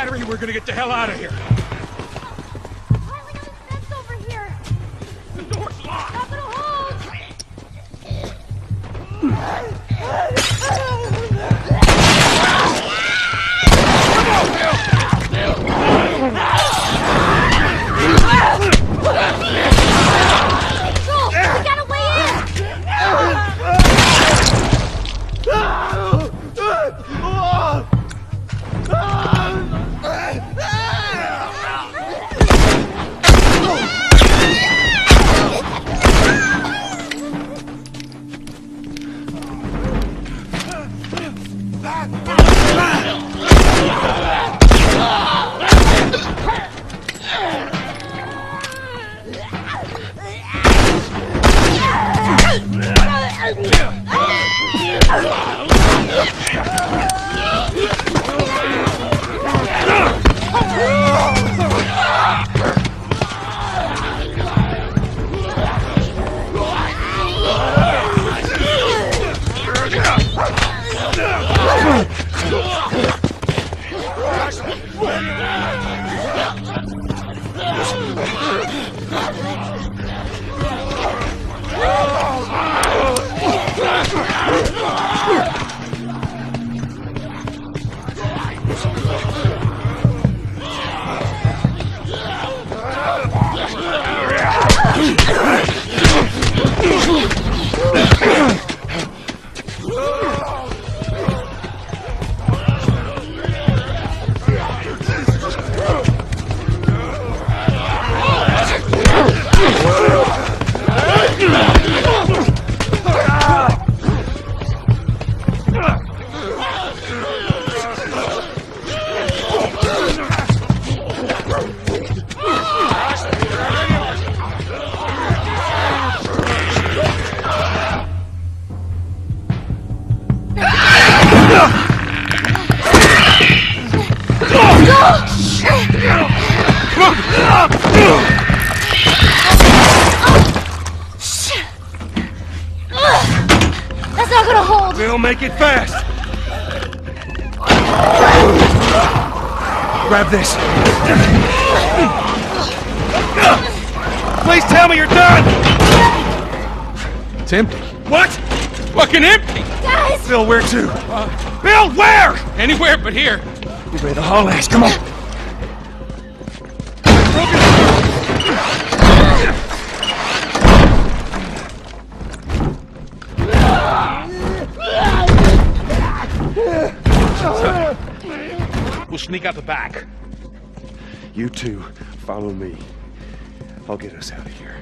battery, we're gonna get the hell out of here. Harley, on the fence over here. The door's locked. Not gonna hold. Joel, we got a way That's not gonna hold. We'll make it fast. Grab this. Please tell me you're done. It's empty. What? Fucking empty. Guys! Bill, where to? Bill, where? Anywhere but here. You ready to haul ass? Come on. We'll sneak out the back. You two, follow me. I'll get us out of here.